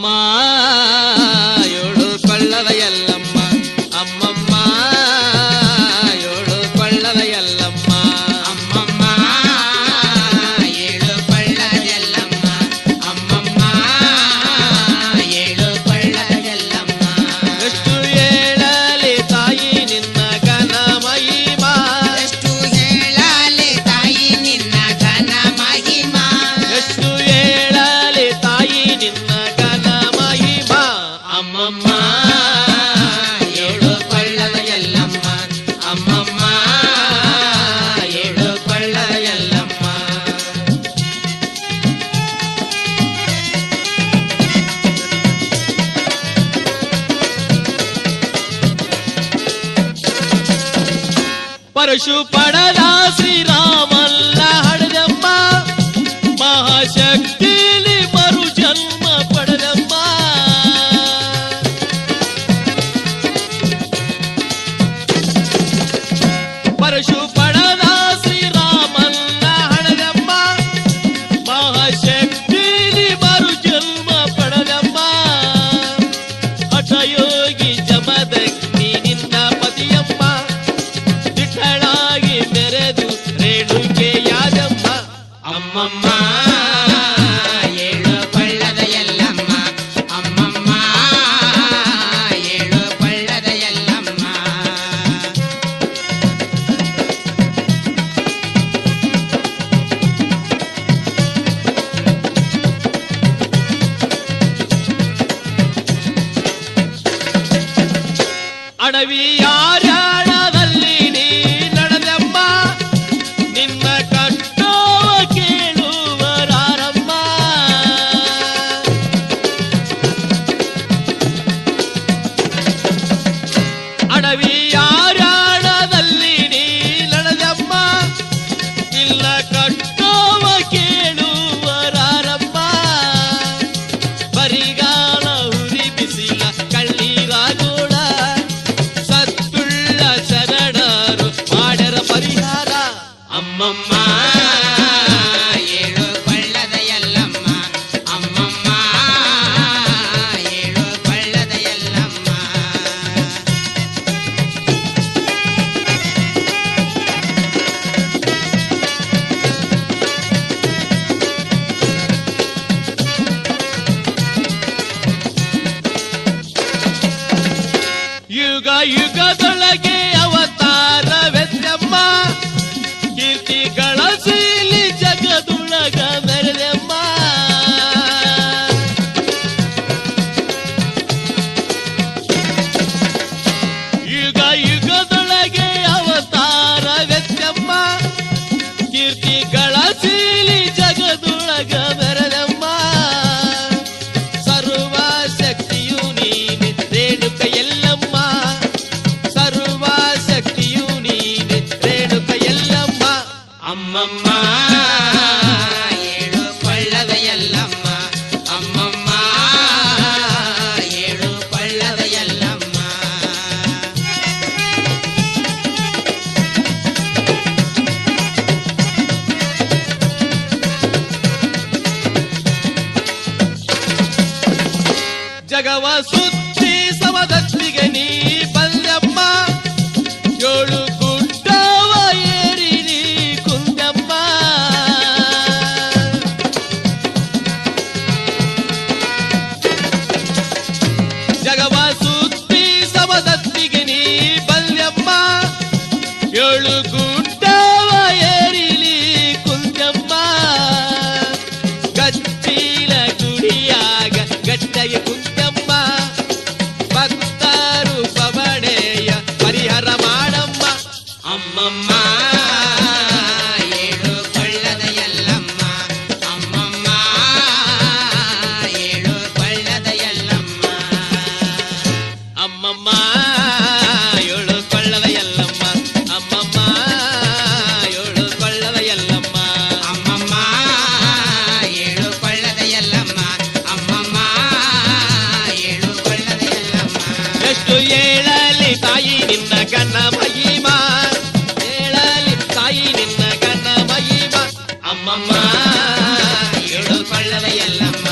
ಅಮ್ಮಮ್ಮ ಏಳು ಕೊಳ್ಳದ ಎಲ್ಲಮ್ಮ ಅಮ್ಮಮ್ಮ ಏಳು ಕೊಳ್ಳದ ಎಲ್ಲಮ್ಮ ಅಮ್ಮಮ್ಮ ಏಳು ಕೊಳ್ಳದ ಎಲ್ಲಮ್ಮ ಅಮ್ಮಮ್ಮ ಏಳು ಕೊಳ್ಳದ ಎಲ್ಲಮ್ಮ ಎಷ್ಟು ಹೇಳಲಿ ತಾಯಿ ನಿನ್ನ ಘನ ಮಹಿಮಾ ಎಷ್ಟು ಹೇಳಲಿ ತಾಯಿ ನಿನ್ನ ಘನ ಮಹಿಮಾ ಎಷ್ಟು ಹೇಳಲಿ ತಾಯಿ ನಿನ್ನ ಘನ ಮಹಿಮಾ ಅಮ್ಮಮ್ಮ ಏಳು ಕೊಳ್ಳದ ಎಲ್ಲಮ್ಮ ಅಮ್ಮಮ್ಮ ಏಳು ಕೊಳ್ಳದ ಎಲ್ಲಮ್ಮ ಪರಶು ಪಡದ ಶ್ರೀರಾಮಲ್ಲ ಹಡದಮ್ಮ ಮಹಾಶಕ್ತಿಲಿ ಮರು ಜನ್ಮ ಪಡೆದಮ್ಮ ಪರಶು ಪಡದ ಶ್ರೀರಾಮಲ್ಲ ಹಡದಮ್ಮ ಮಹಾಶಕ್ತಿಲಿ ಮರು ಜನ್ಮ ಪಡೆದಮ್ಮ ಹಠಯೋಗಿ ಜಮದಗ್ನಿ ನಿನ್ನ ಪತಿಯಮ್ಮ ದಿಟ್ಟಳಾಗಿ ಮೆರೆದು ರೇಣುಕೆಯಾದಮ್ಮ ಅಮ್ಮಮ್ಮ ಏಳು ಕೊಳ್ಳದ ಎಲ್ಲಮ್ಮ ಅಮ್ಮಮ್ಮ ಏಳು ಕೊಳ್ಳದ ಎಲ್ಲಮ್ಮ ಅಡವಿ ಯಾರ್ಯಾಣದಲ್ಲಿ ನೀ ನಡೆದಮ್ಮ ನಿನ್ನ ಕಟ್ಟೋವ ಕೇಳುವರಾರಮ್ಮ ಅಡವಿ ಯಾರ್ಯಾಣದಲ್ಲಿ ನೀ ನಡೆದಮ್ಮ ನಿನ್ನ ಕಟ್ಟೋವ ಕೇಳುವರಾರಮ್ಮ ಬರಿಗಾಲ ಹುರಿ ಬಿಸಿಲ ಕಳ್ಳೀರಾಗೋಳ ಸತ್ತುಳ್ಳ ಶರಣರು ಮಾಡ್ಯರ ಪರಿಹಾರ ಅಮ್ಮಮ್ಮ ಏಳು ಕೊಳ್ಳದ ಎಲ್ಲಮ್ಮ ಅಮ್ಮಮ್ಮ ಏಳು ಕೊಳ್ಳದ ಎಲ್ಲಮ್ಮ ಯುಗ ಯುಗದೊಳಗೆ ಅವತಾರವೆದ್ದಮ್ಮ ಕೀರ್ತಿ ಗಳಸೀಲಿ ಜಗದೊಳಗ ಮೆರೆದಮ್ಮ ಯುಗ ಯುಗದೊಳಗೆ ಅವತಾರವೆದ್ದಮ್ಮ ಕೀರ್ತಿ ಗಳಸೀಲಿ ಜಗದೊಳಗ ಮೆರೆದಮ್ಮ ಸರ್ವ ಶಕ್ತಿಯು ನೀನೆ ರೇಣುಕ ಎಲ್ಲಮ್ಮ ಸರ್ವ ಶಕ್ತಿಯು ನೀನೆ ರೇಣುಕ ಎಲ್ಲಮ್ಮ ಅಮ್ಮಮ್ಮ ಏಳು ಕೊಳ್ಳದ ಎಲ್ಲಮ್ಮ ಅಮ್ಮಮ್ಮ ಏಳು ಕೊಳ್ಳದ ಎಲ್ಲಮ್ಮ ಜಗವ ಸುತ್ತಿ ಸಮದತ್ತಿಗೆ ನೀ ಬಂದಮ್ಮ ಏಳು ಗುಡ್ಡವ ಏರಿ ನೀ ಕುಂದಮ್ಮ ಜಗವ ಸುತ್ತಿ ಸಮದತ್ತಿಗೆ ನೀ ಬಂದಮ್ಮ ಏಳು ಗುಡ್ಡವ ಏರಿಲಿ ಕುಂದಮ್ಮ ಗಚ್ಚಿಲ ಗುಡಿಯಾಗ ಗಟ್ಟಗೆ ಕುಂದಮ್ಮ ಭಕ್ತರು ಪವಣೆಯ ಪರಿಹಾರ ಮಾಡಮ್ಮ ಅಮ್ಮಮ್ಮ ಏಳು ಕೊಳ್ಳದ ಎಲ್ಲಮ್ಮ ಅಮ್ಮಮ್ಮ ಏಳು ಕೊಳ್ಳದ ಎಲ್ಲಮ್ಮ ಅಮ್ಮಮ್ಮ ಏಳು ಕೊಳ್ಳದ ಎಲ್ಲಮ್ಮ ಅಮ್ಮಮ್ಮ ಏಳು ಕೊಳ್ಳದ ಎಲ್ಲಮ್ಮ ಅಮ್ಮಮ್ಮ ಏಳು ಕೊಳ್ಳದ ಎಲ್ಲಮ್ಮ ಅಮ್ಮಮ್ಮ ಏಳು ಕೊಳ್ಳದ ಎಲ್ಲಮ್ಮ ಎಷ್ಟು ಹೇಳಲಿ ತಾಯಿ ನಿನ್ನ ಘನ ಮಹಿಮಾ ಹೇಳಲಿ ತಾಯಿ ನಿನ್ನ ಘನ ಮಹಿಮಾ ಅಮ್ಮಮ್ಮ ಏಳು ಕೊಳ್ಳದ ಎಲ್ಲಮ್ಮ